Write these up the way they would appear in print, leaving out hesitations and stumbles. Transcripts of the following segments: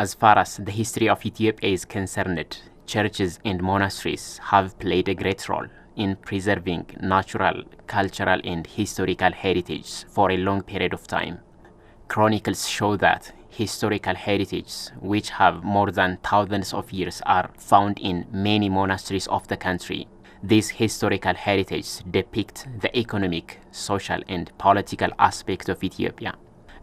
As far as the history of Ethiopia is concerned, churches and monasteries have played a great role in preserving natural, cultural, and historical heritage for a long period of time. Chronicles show that historical heritage, which have more than thousands of years, are found in many monasteries of the country. These historical heritage depict the economic, social, and political aspect of Ethiopia.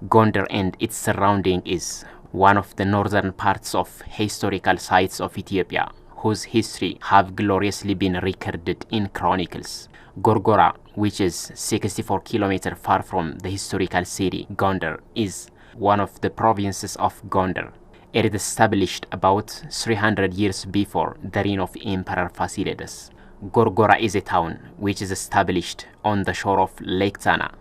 Gondar and its surrounding is one of the northern parts of historical sites of Ethiopia, whose history have gloriously been recorded in chronicles. Gorgora, which is 64 kilometers far from the historical city Gondar, is one of the provinces of Gondar. It is established about 300 years before the reign of Emperor Fasilides. Gorgora is a town which is established on the shore of Lake Tana.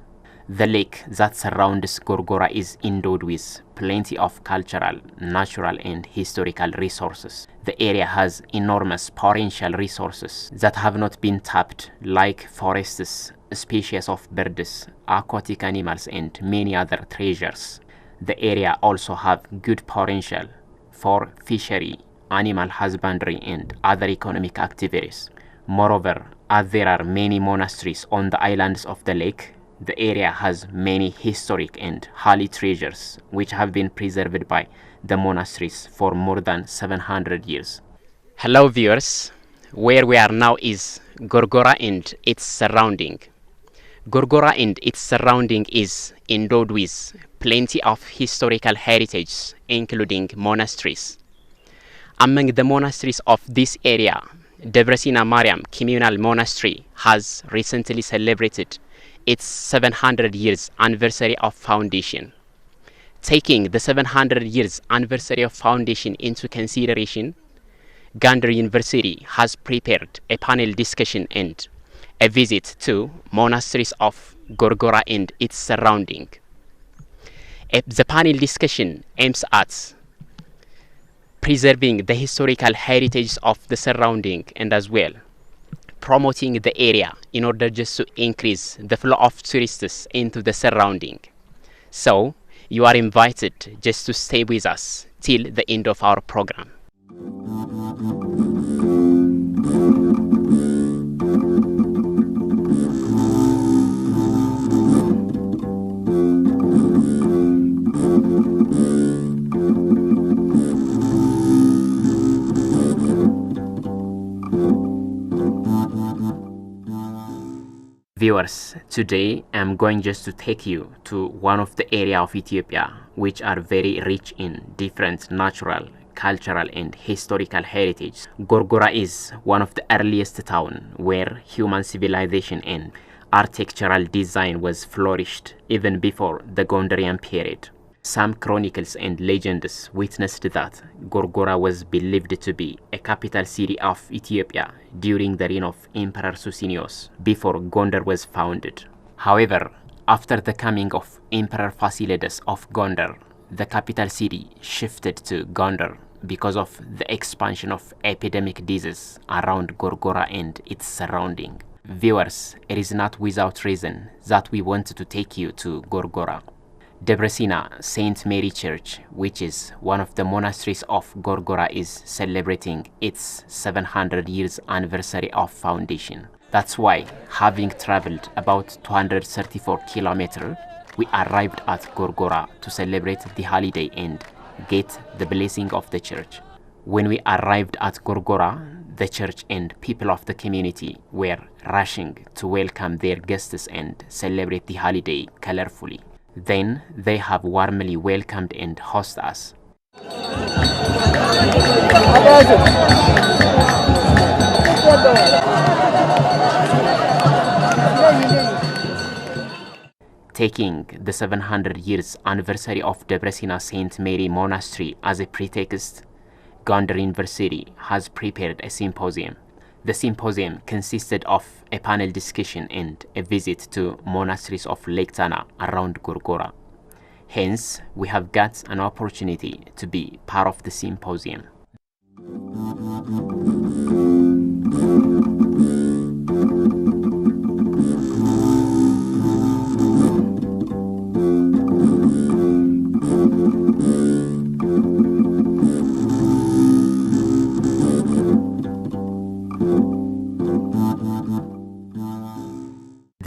The lake that surrounds Gorgora is endowed with plenty of cultural, natural, and historical resources. The area has enormous potential resources that have not been tapped, like forests, species of birds, aquatic animals, and many other treasures. The area also have good potential for fishery, animal husbandry, and other economic activities. Moreover, as there are many monasteries on the islands of the lake, the area has many historic and holy treasures which have been preserved by the monasteries for more than 700 years. Hello viewers, where we are now is Gorgora and its surrounding. Gorgora and its surrounding is endowed with plenty of historical heritage, including monasteries. Among the monasteries of this area, Debrecina Mariam Communal Monastery has recently celebrated its 700 years anniversary of foundation. Taking the 700 years anniversary of foundation into consideration, Gondar University has prepared a panel discussion and a visit to monasteries of Gorgora and its surrounding. The panel discussion aims at preserving the historical heritage of the surrounding and as well promoting the area in order just to increase the flow of tourists into the surrounding. So you are invited just to stay with us till the end of our program. Viewers, today I'm going just to take you to one of the area of Ethiopia which are very rich in different natural, cultural, and historical heritage. Gorgora is one of the earliest town where human civilization and architectural design was flourished even before the Gondarian period. Some chronicles and legends witnessed that Gorgora was believed to be a capital city of Ethiopia during the reign of Emperor Susenyos before Gondar was founded. However, after the coming of Emperor Fasilides of Gondar, the capital city shifted to Gondar because of the expansion of epidemic disease around Gorgora and its surrounding. Viewers, it is not without reason that we wanted to take you to Gorgora. Debrecina Saint Mary Church, which is one of the monasteries of Gorgora, is celebrating its 700 years anniversary of foundation. That's why, having traveled about 234 kilometers, we arrived at Gorgora to celebrate the holiday and get the blessing of the church. When we arrived at Gorgora, the church and people of the community were rushing to welcome their guests and celebrate the holiday colorfully. Then they have warmly welcomed and hosted us. Taking the 700 years anniversary of Debrecina Saint Mary Monastery as a pretext, Gondar University has prepared a symposium. The symposium consisted of a panel discussion and a visit to monasteries of Lake Tana around Gorgora. Hence, we have got an opportunity to be part of the symposium.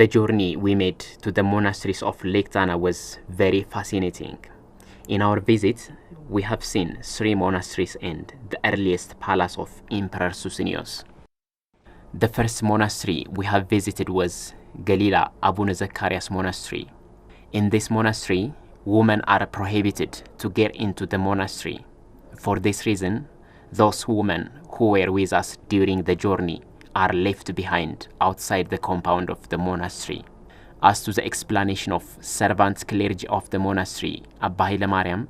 The journey we made to the monasteries of Lake Tana was very fascinating. In our visit, we have seen 3 monasteries and the earliest palace of Emperor Susenyos. The first monastery we have visited was Galila Abuna Zacharias Monastery. In this monastery, women are prohibited to get into the monastery. For this reason, those women who were with us during the journey are left behind outside the compound of the monastery. As to the explanation of servant clergy of the monastery, Abba Haile Mariam,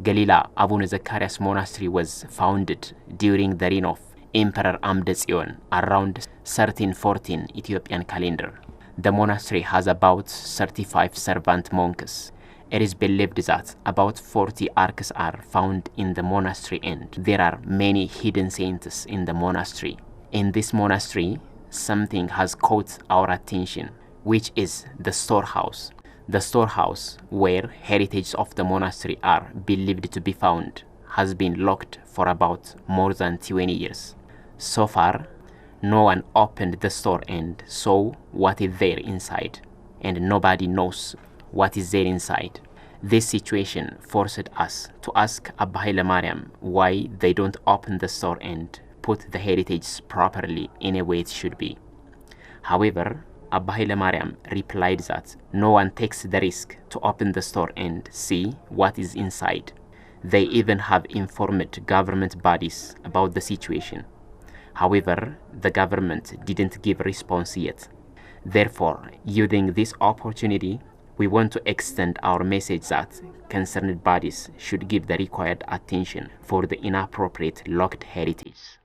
Galila Abuna Zacharias Monastery was founded during the reign of Emperor Amde Tsion around 1314 Ethiopian calendar. The monastery has about 35 servant monks. It is believed that about 40 arcs are found in the monastery, and there are many hidden saints in the monastery. In this monastery, something has caught our attention, which is the storehouse. The storehouse, where heritage of the monastery are believed to be found, has been locked for about more than 20 years. So far, no one opened the store and saw what is there inside, and nobody knows what is there inside. This situation forced us to ask Abba Haile Mariam why they don't open the store and put the heritage properly in a way it should be. However, Abba Haile Mariam replied that no one takes the risk to open the store and see what is inside. They even have informed government bodies about the situation. However, the government didn't give a response yet. Therefore, using this opportunity, we want to extend our message that concerned bodies should give the required attention for the inappropriate locked heritage.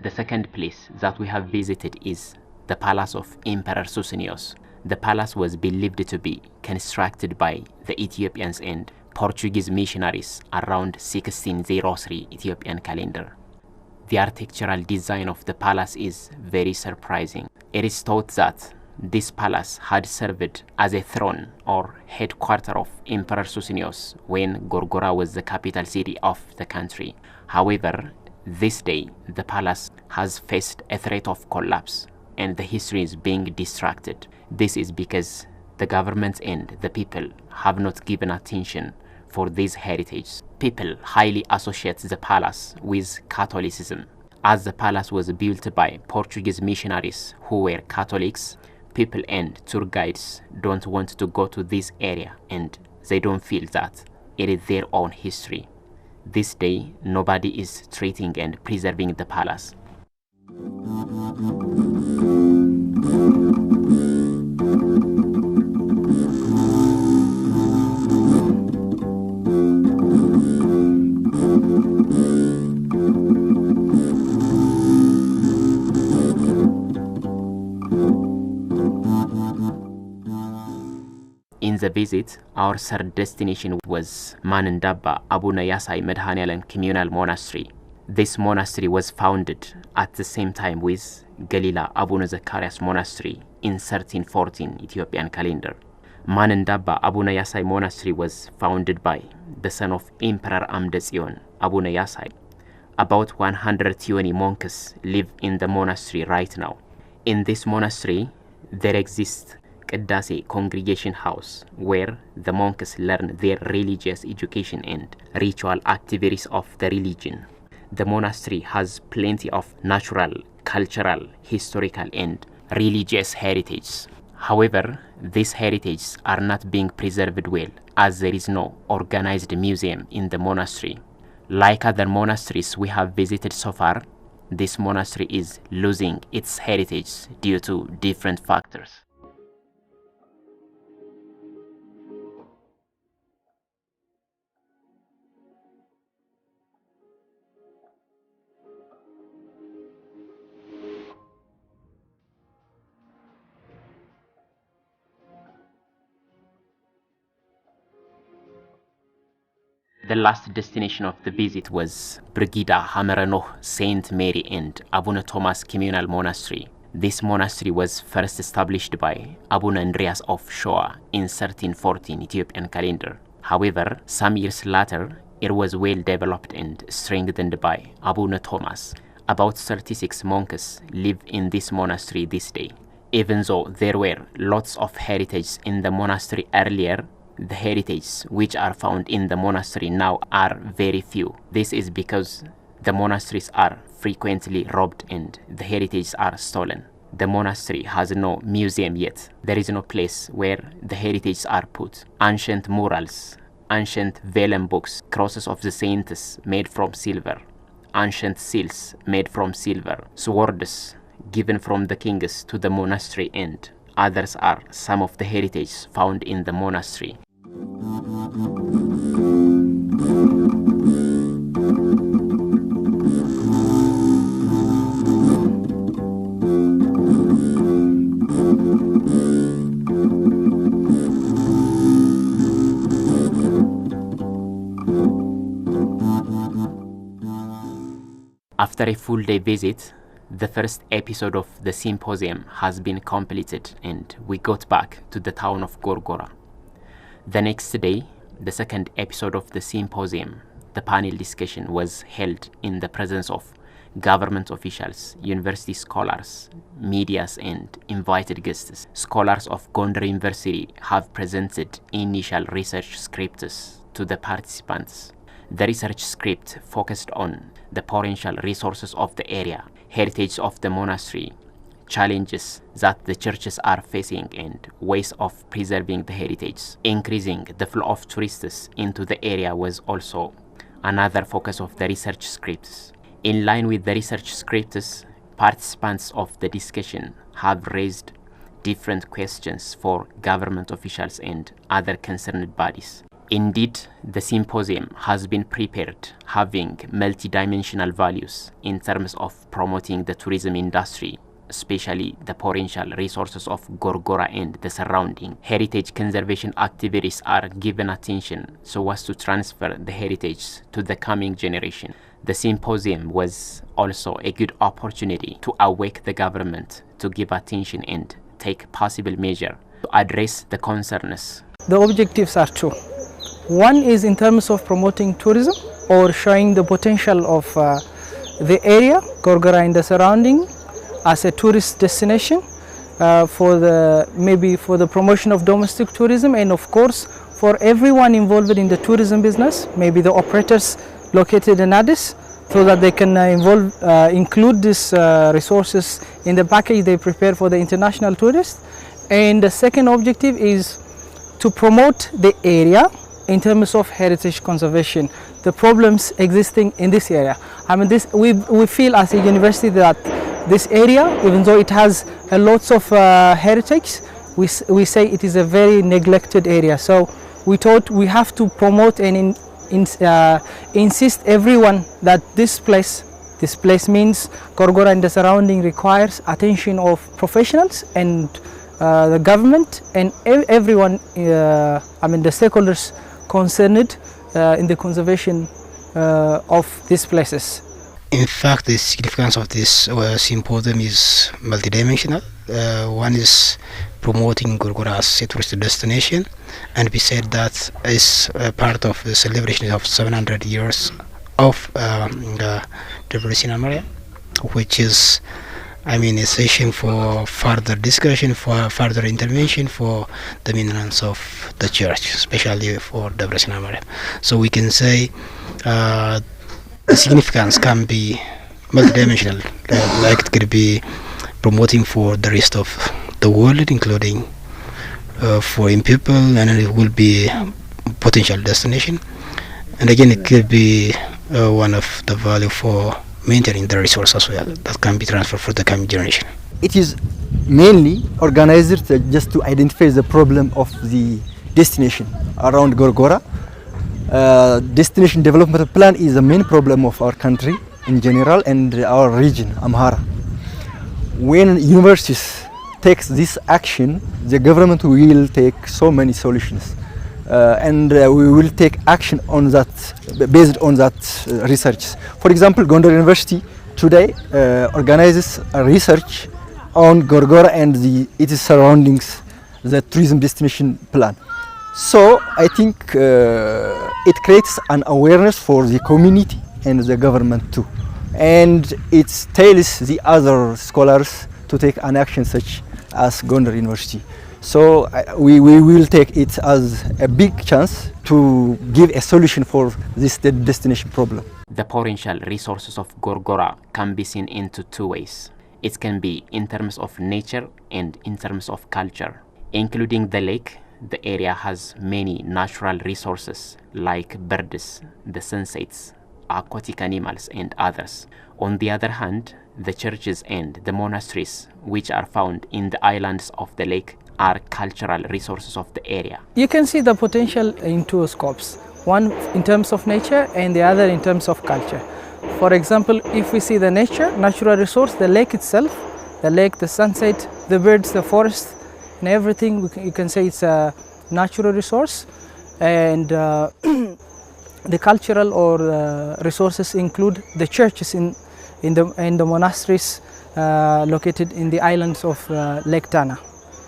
The second place that we have visited is the palace of Emperor Susenyos. The palace was believed to be constructed by the Ethiopians and Portuguese missionaries around 1603 Ethiopian calendar. The architectural design of the palace is very surprising. It is thought that this palace had served as a throne or headquarters of Emperor Susenyos when Gorgora was the capital city of the country. However, this day, the palace has faced a threat of collapse, and the history is being distracted. This is because the government and the people have not given attention for this heritage. People highly associate the palace with Catholicism. As the palace was built by Portuguese missionaries who were Catholics, people and tour guides don't want to go to this area, and they don't feel that it is their own history. This day, nobody is treating and preserving the palace. In the visit, our third destination was Manindaba Abuna Yasai Medhanialan Communal Monastery. This monastery was founded at the same time with Galila Abuna Zacharias Monastery in 1314 Ethiopian calendar. Manindaba Abuna Yasai Monastery was founded by the son of Emperor Amde Tsion, Abuna Yasai. About 120 monks live in the monastery right now. In this monastery, there exists Kedase Congregation House, where the monks learn their religious education and ritual activities of the religion. The monastery has plenty of natural, cultural, historical, and religious heritage. However, these heritages are not being preserved well, as there is no organized museum in the monastery. Like other monasteries we have visited so far, this monastery is losing its heritage due to different factors. The last destination of the visit was Brigida Hameranoh Saint Mary and Abuna Thomas Communal Monastery. This monastery was first established by Abu Andreas of Shoa in 1314 Ethiopian calendar. However, some years later, it was well developed and strengthened by Abu Thomas. About 36 monks live in this monastery this day. Even though there were lots of heritage in the monastery earlier, the heritages which are found in the monastery now are very few. This is because the monasteries are frequently robbed and the heritages are stolen. The monastery has no museum yet. There is no place where the heritages are put. Ancient murals, ancient vellum books, crosses of the saints made from silver, ancient seals made from silver, swords given from the kings to the monastery, and others are some of the heritage found in the monastery. After a full day visit, the first episode of the symposium has been completed and we got back to the town of Gorgora. The next day, the second episode of the symposium, the panel discussion, was held in the presence of government officials, university scholars, medias, and invited guests. Scholars of Gondar University have presented initial research scripts to the participants. The research script focused on the potential resources of the area, heritage of the monastery, challenges that the churches are facing, and ways of preserving the heritage. Increasing the flow of tourists into the area was also another focus of the research scripts. In line with the research scripts, participants of the discussion have raised different questions for government officials and other concerned bodies. Indeed, the symposium has been prepared having multidimensional values in terms of promoting the tourism industry, especially the potential resources of Gorgora and the surrounding. Heritage conservation activities are given attention so as to transfer the heritage to the coming generation. The symposium was also a good opportunity to awake the government to give attention and take possible measures to address the concerns. The objectives are two. One is in terms of promoting tourism or showing the potential of the area, Gorgora and the surrounding, as a tourist destination for the promotion of domestic tourism, and of course for everyone involved in the tourism business, maybe the operators located in Addis, so that they can include these resources in the package they prepare for the international tourists. And the second objective is to promote the area in terms of heritage conservation, the problems existing in this area. I mean, we feel as a university that this area, even though it has a lots of heritage, we say it is a very neglected area. So we thought we have to promote and insist everyone that this place means Gorgora and the surrounding requires attention of professionals and the government and everyone, I mean the stakeholders concerned in the conservation of these places. In fact, the significance of this symposium is multidimensional. One is promoting Gorgora as a tourist destination, and we said that is part of the celebration of 700 years of the Debre Sina Maryam, which is, I mean, essential for further discussion, for further intervention, for the maintenance of the church, especially for Debre Sina Maryam. So we can say the significance can be multidimensional, like it could be promoting for the rest of the world, including foreign people, and it will be potential destination. And again, it could be one of the value for maintaining the resource as well that can be transferred for the coming generation. It is mainly organized just to identify the problem of the destination around Gorgora. Destination development plan is the main problem of our country in general and our region, Amhara. When universities takes this action, the government will take so many solutions, and we will take action on that, based on that research. For example, Gondar University today organizes a research on Gorgora and its surroundings, the tourism destination plan. So I think it creates an awareness for the community and the government too, and it tells the other scholars to take an action such as Gondar University. So we will take it as a big chance to give a solution for this destination problem. The potential resources of Gorgora can be seen into two ways. It can be in terms of nature and in terms of culture. Including the lake, the area has many natural resources like birds, the sunsets, aquatic animals and others. On the other hand, the churches and the monasteries which are found in the islands of the lake are cultural resources of the area. You can see the potential in two scopes, one in terms of nature and the other in terms of culture. For example, if we see the natural resource, the lake itself, the sunset, the birds, the forest, and everything, you can say it's a natural resource. And the cultural or resources include the churches in the monasteries located in the islands of Lake Tana.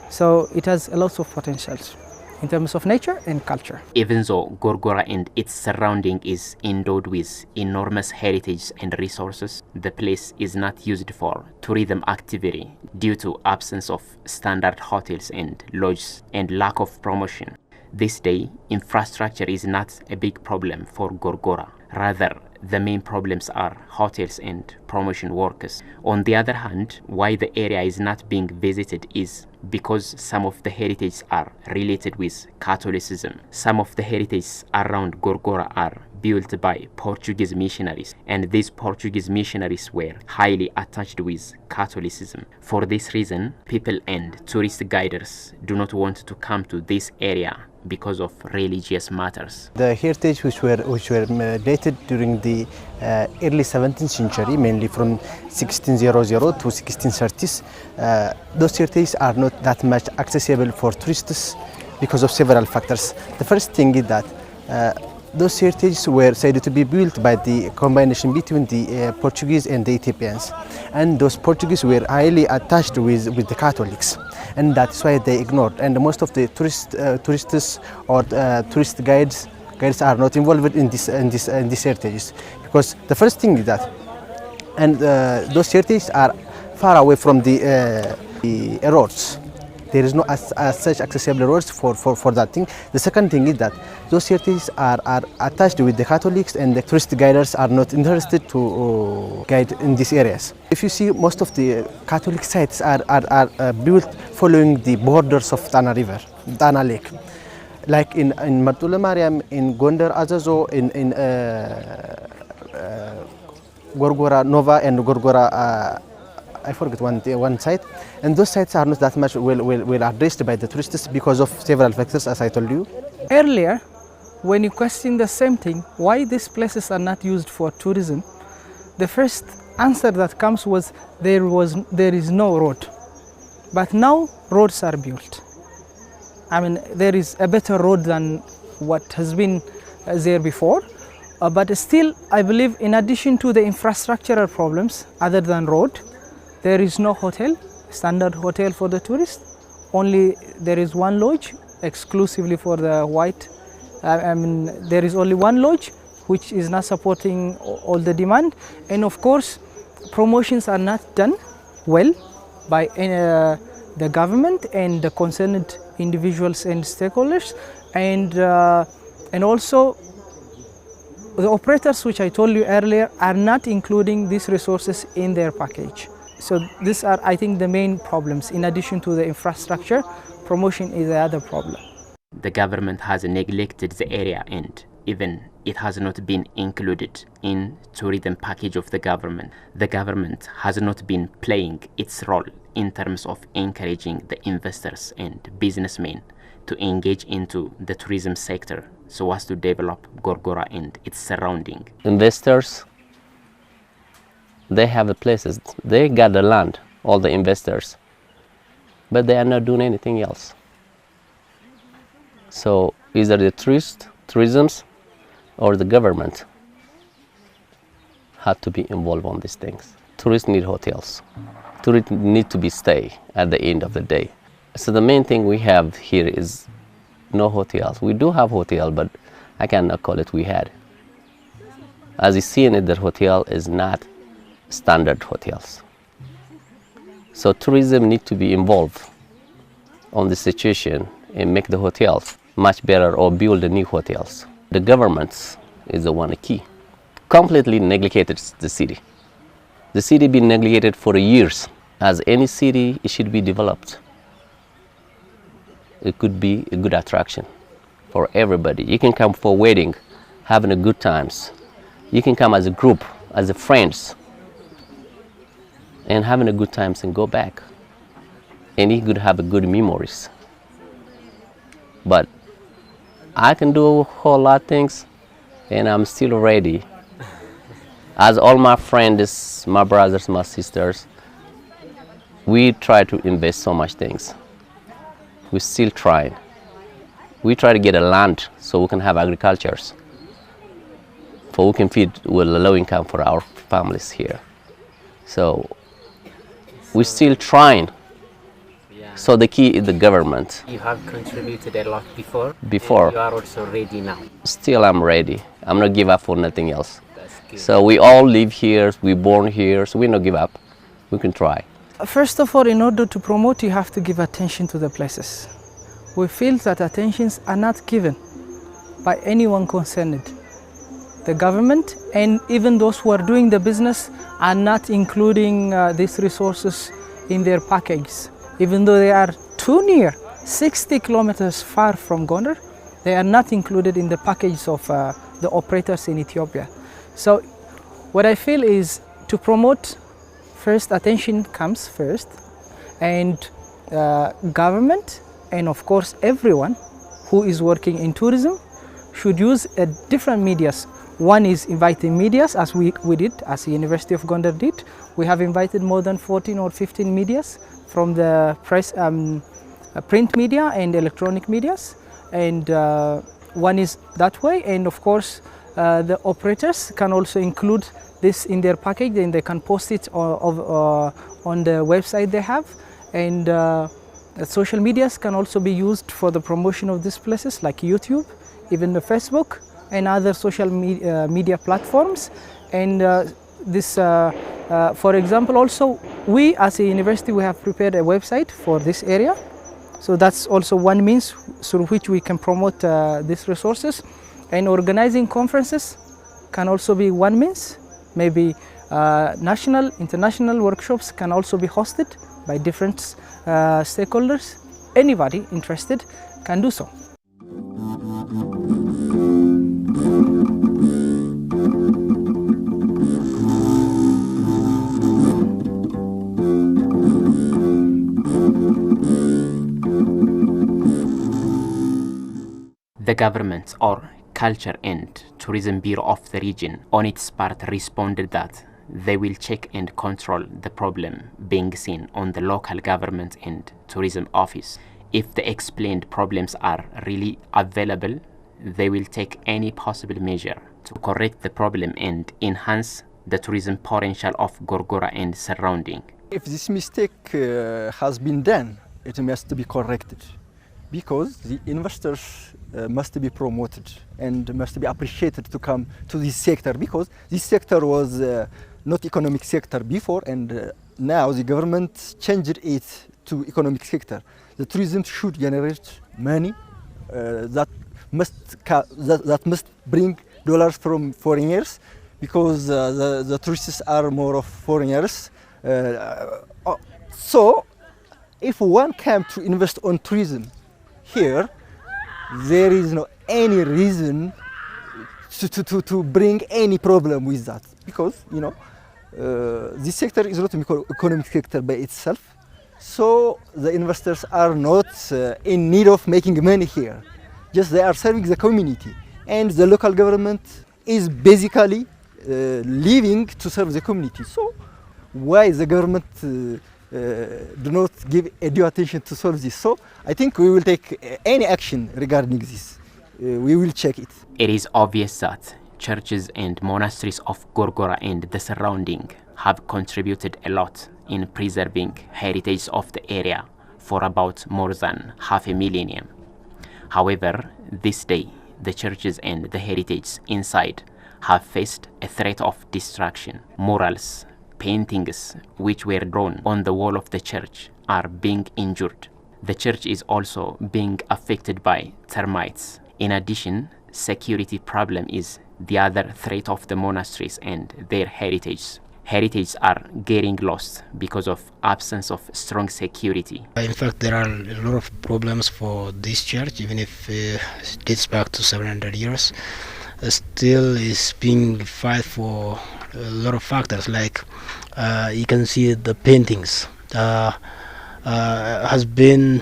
So it has a lot of potentials in terms of nature and culture. Even though Gorgora and its surrounding is endowed with enormous heritage and resources, the place is not used for tourism activity due to absence of standard hotels and lodges and lack of promotion. This day, infrastructure is not a big problem for Gorgora. Rather, the main problems are hotels and promotion workers. On the other hand, why the area is not being visited is because some of the heritage are related with Catholicism. Some of the heritage around Gorgora are built by Portuguese missionaries, and these Portuguese missionaries were highly attached with Catholicism. For this reason, people and tourist guiders do not want to come to this area because of religious matters. The heritage which were dated during the early 17th century, mainly from 1600 to 1630s, those heritages are not that much accessible for tourists because of several factors. The first thing is that those heritages were said to be built by the combination between the Portuguese and the Ethiopians, and those Portuguese were highly attached with the Catholics, and that's why they ignored. And most of the tourists or tourist guides are not involved in these heritages, because the first thing is that, and those heritages are far away from the roads. There is no as such accessible roads for that thing. The second thing is that those heritages are attached with the Catholics, and the tourist guiders are not interested to guide in these areas. If you see, most of the Catholic sites are built following the borders of Tana River, Tana Lake. Like in Martula Mariam, in Gondar Azazo, in Gorgora Nova and Gorgora, I forget one site, and those sites are not that much well addressed by the tourists because of several factors, as I told you. Earlier, when you question the same thing, why these places are not used for tourism, the first answer that comes was there is no road. But now roads are built. I mean, there is a better road than what has been there before. But still, I believe in addition to the infrastructural problems, other than road, there is no hotel, standard hotel for the tourists. Only there is one lodge exclusively for the white. I mean, there is only one lodge which is not supporting all the demand. And of course, promotions are not done well by the government and the concerned individuals and stakeholders. And also, the operators, which I told you earlier, are not including these resources in their package. So these are, I think, the main problems. In addition to the infrastructure, promotion is the other problem. The government has neglected the area, and even it has not been included in tourism package of the government. The government has not been playing its role in terms of encouraging the investors and businessmen to engage into the tourism sector so as to develop Gorgora and its surrounding. Investors, they have the places, they got the land, all the investors, but they are not doing anything else. So either the tourism or the government had to be involved on these things Tourists need hotels. Tourists need to be stay at the end of the day. So the main thing we have here is no hotels. We do have hotel, but I cannot call it we had. As you see in it, the hotel is not standard hotels. So tourism need to be involved on the situation and make the hotels much better or build the new hotels. The government is the one key. Completely neglected the city. The city been neglected for years. As any city, it should be developed. It could be a good attraction for everybody. You can come for wedding, having a good times. You can come as a group, as a friends, and having a good times and go back. And you could have a good memories. But I can do a whole lot of things, and I'm still ready. As all my friends, my brothers, my sisters, we try to invest so much things. We're still trying. We try to get a land so we can have agricultures, so we can feed with a low income for our families here. So we're still trying. So the key is the government. You have contributed a lot before. Before. You are also ready now. Still I'm ready. I'm not give up for nothing else. That's good. So we all live here, we born here, so we not give up. We can try. First of all, in order to promote, you have to give attention to the places. We feel that attentions are not given by anyone concerned. The government and even those who are doing the business are not including these resources in their package. Even though they are too near, 60 kilometers far from Gondar, they are not included in the package of the operators in Ethiopia. So what I feel is to promote, first attention comes first, and government and of course everyone who is working in tourism should use different medias. One is inviting medias, as we did, as the University of Gondar did. We have invited more than 14 or 15 medias from the press, print media and electronic medias, and one is that way. And of course the operators can also include this in their package, and they can post it on the website they have. And social medias can also be used for the promotion of these places, like YouTube, even the Facebook and other social media platforms. And for example, also we as a university, we have prepared a website for this area. So that's also one means through which we can promote these resources. And organizing conferences can also be one means. Maybe national, international workshops can also be hosted by different stakeholders. Anybody interested can do so. The government or Culture and Tourism Bureau of the region on its part responded that they will check and control the problem being seen on the local government and tourism office. If the explained problems are really available, they will take any possible measure to correct the problem and enhance the tourism potential of Gorgora and surrounding. If this mistake has been done, it must be corrected, because the investors must be promoted and must be appreciated to come to this sector, because this sector was not economic sector before, and now the government changed it to economic sector. The tourism should generate money that must bring dollars from foreigners, because the tourists are more of foreigners. So if one came to invest on tourism here, there is no any reason to bring any problem with that, because this sector is not an economic sector by itself. So the investors are not in need of making money here. Just they are serving the community, and the local government is basically living to serve the community. So why the government do not give due attention to solve this? So I think we will take any action regarding this. We will check it. It is obvious that churches and monasteries of Gorgora and the surrounding have contributed a lot in preserving heritage of the area for about more than half a millennium. However, this day, the churches and the heritage inside have faced a threat of destruction. Murals, paintings which were drawn on the wall of the church are being injured. The church is also being affected by termites. In addition, security problem is the other threat of the monasteries and their heritage. Heritages are getting lost because of absence of strong security. In fact, there are a lot of problems for this church, even if it dates back to 700 years. Still is being fight for a lot of factors, like you can see the paintings has been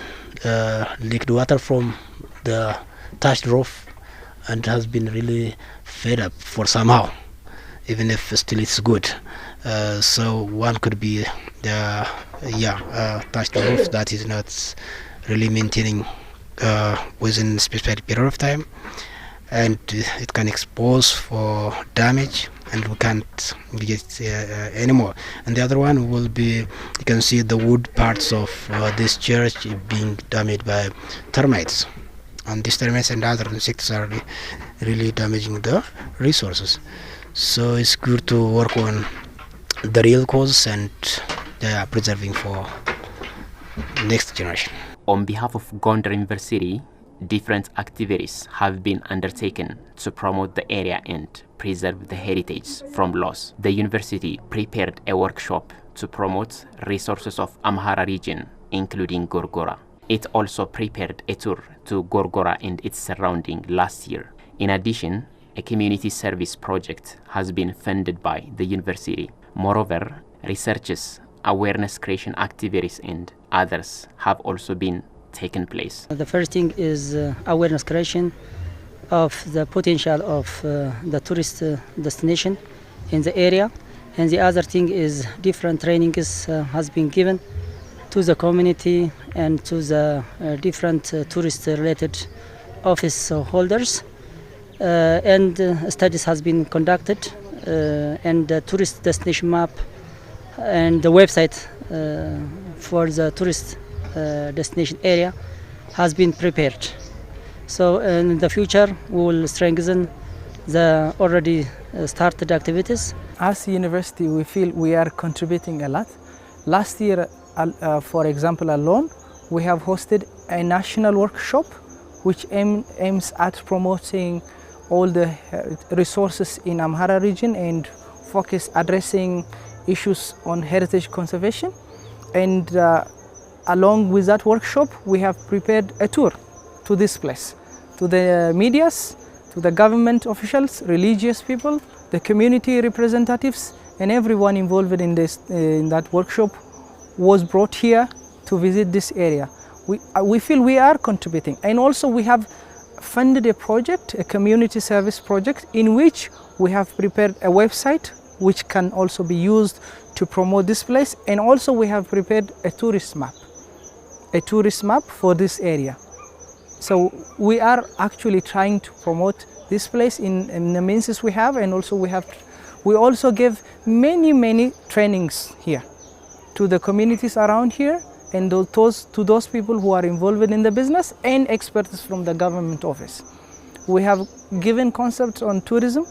leaked water from the thatched roof and has been really fed up for somehow, even if still it's good. So one could be the thatched roof that is not really maintaining within a specific period of time, and it can expose for damage and we can't get anymore. And the other one will be, you can see the wood parts of this church being damaged by termites, and these termites and other insects are really damaging the resources. So it's good to work on the real cause and preserving for next generation. On behalf of Gondar University, different activities have been undertaken to promote the area and preserve the heritage from loss. The university prepared a workshop to promote resources of Amhara region, including Gorgora. It also prepared a tour to Gorgora and its surrounding last year. In addition, a community service project has been funded by the university. Moreover, researches, awareness creation activities and others have also been taken place. The first thing is awareness creation of the potential of the tourist destination in the area, and the other thing is different trainings has been given to the community and to the different tourist related office holders, and studies has been conducted, and the tourist destination map and the website for the tourist destination area has been prepared. So in the future we will strengthen the already started activities. As a university, we feel we are contributing a lot. Last year, for example alone, we have hosted a national workshop which aims at promoting all the resources in Amhara region and focus addressing issues on heritage conservation. And along with that workshop, we have prepared a tour to this place, to the medias, to the government officials, religious people, the community representatives, and everyone involved in that workshop was brought here to visit this area. We feel we are contributing, and also we have funded a project, a community service project, in which we have prepared a website which can also be used to promote this place, and also we have prepared a tourist map for this area. So we are actually trying to promote this place in the means we have, and also we also give many trainings here to the communities around here, and to those people who are involved in the business and experts from the government office. We have given concepts on tourism,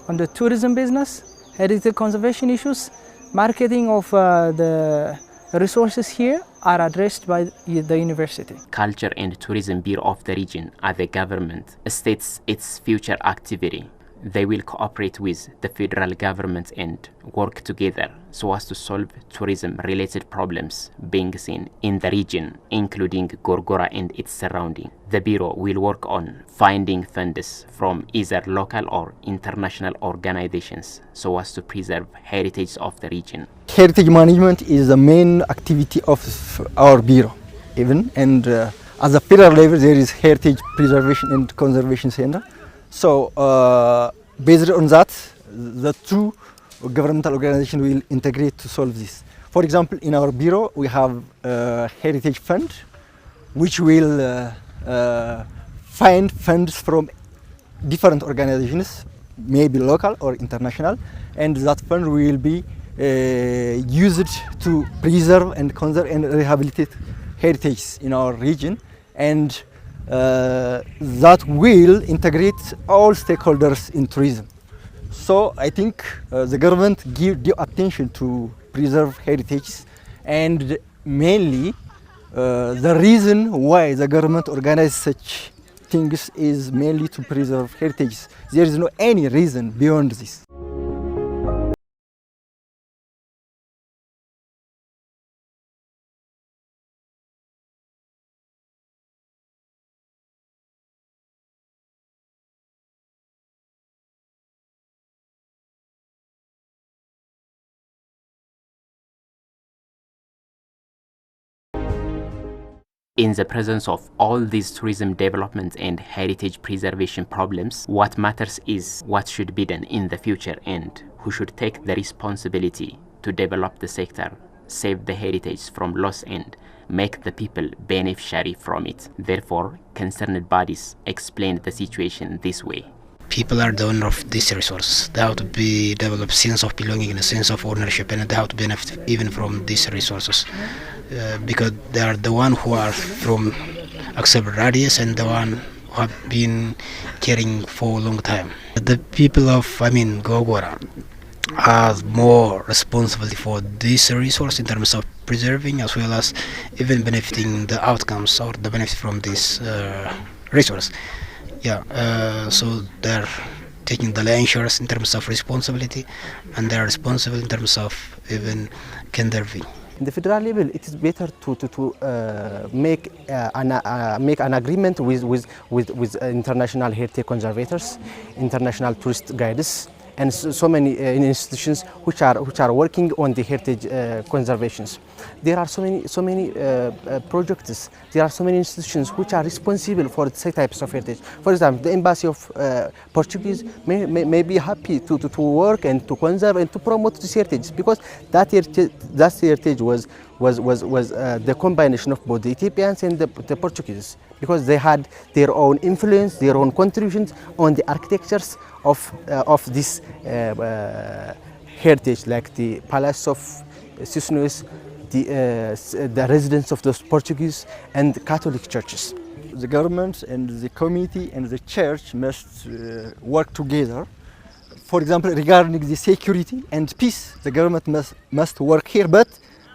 on the tourism business, heritage conservation issues, marketing of the resources here are addressed by the university. Culture and Tourism Bureau of the region at the government states its future activity. They will cooperate with the federal government and work together so as to solve tourism-related problems being seen in the region, including Gorgora and its surrounding. The Bureau will work on finding funds from either local or international organizations so as to preserve heritage of the region. Heritage management is the main activity of our Bureau, even, and as a federal level there is Heritage Preservation and Conservation Center. So based on that, the two governmental organizations will integrate to solve this. For example, in our bureau we have a heritage fund which will find funds from different organizations, maybe local or international, and that fund will be used to preserve and conserve and rehabilitate heritage in our region, and that will integrate all stakeholders in tourism. So I think the government give due attention to preserve heritage, and mainly the reason why the government organizes such things is mainly to preserve heritage. There is no any reason beyond this. In the presence of all these tourism development and heritage preservation problems, what matters is what should be done in the future and who should take the responsibility to develop the sector, save the heritage from loss and make the people beneficiary from it. Therefore, concerned bodies explained the situation this way. People are the owner of this resource. They have to develop sense of belonging and a sense of ownership, and they have to benefit even from these resources because they are the one who are from acceptable radius and the one who have been caring for a long time. The people of Gorgora are more responsibility for this resource in terms of preserving as well as even benefiting the outcomes or the benefit from this resource. So they're taking the land shares in terms of responsibility, and they're responsible in terms of even conserving. In the federal level, it is better to make an agreement with international heritage conservators, international tourist guides, and so many institutions which are working on the heritage conservations. There are so many projects. There are so many institutions which are responsible for such types of heritage. For example, the Embassy of Portuguese may be happy to work and to conserve and to promote this heritage, because that heritage was the combination of both the Ethiopians and the Portuguese, because they had their own influence, their own contributions on the architectures of this heritage, like the Palace of Cisneros, the residence of those Portuguese, and the Catholic churches. The government and the community and the church must work together. For example, regarding the security and peace, the government must work here, but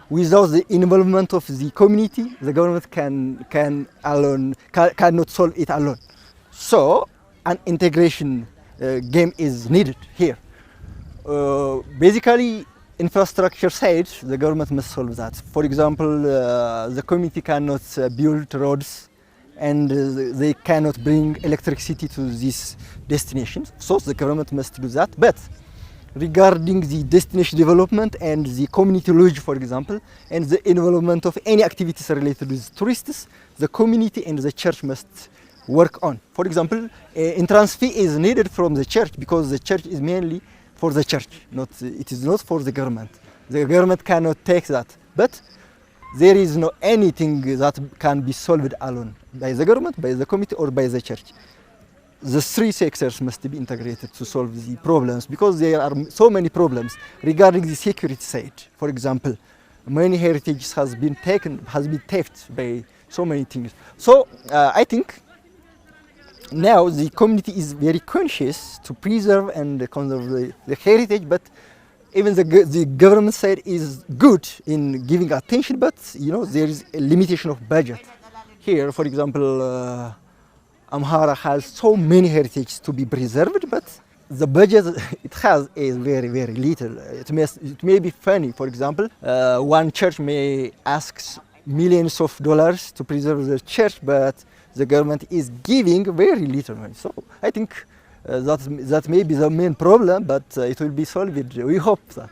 without the involvement of the community, the government cannot solve it alone. So an integration game is needed here. Basically, infrastructure side, the government must solve that. For example, the community cannot build roads, and they cannot bring electricity to these destinations. So the government must do that. But regarding the destination development and the community lodge, for example, and the involvement of any activities related with tourists, the community and the church must work on. For example, entrance fee is needed from the church, because the church is mainly for the church, it is not for the government. The government cannot take that, but there is no anything that can be solved alone by the government, by the committee, or by the church. The three sectors must be integrated to solve the problems, because there are so many problems regarding the security side. For example, many heritage has been theft by so many things. So I think now the community is very conscious to preserve and conserve the heritage, but even the government side is good in giving attention, but there is a limitation of budget. Here, for example, Amhara has so many heritage to be preserved, but the budget it has is very, very little. It may be funny. For example, one church may ask millions of dollars to preserve the church, but the government is giving very little money. So I think that may be the main problem, but it will be solved. We hope that.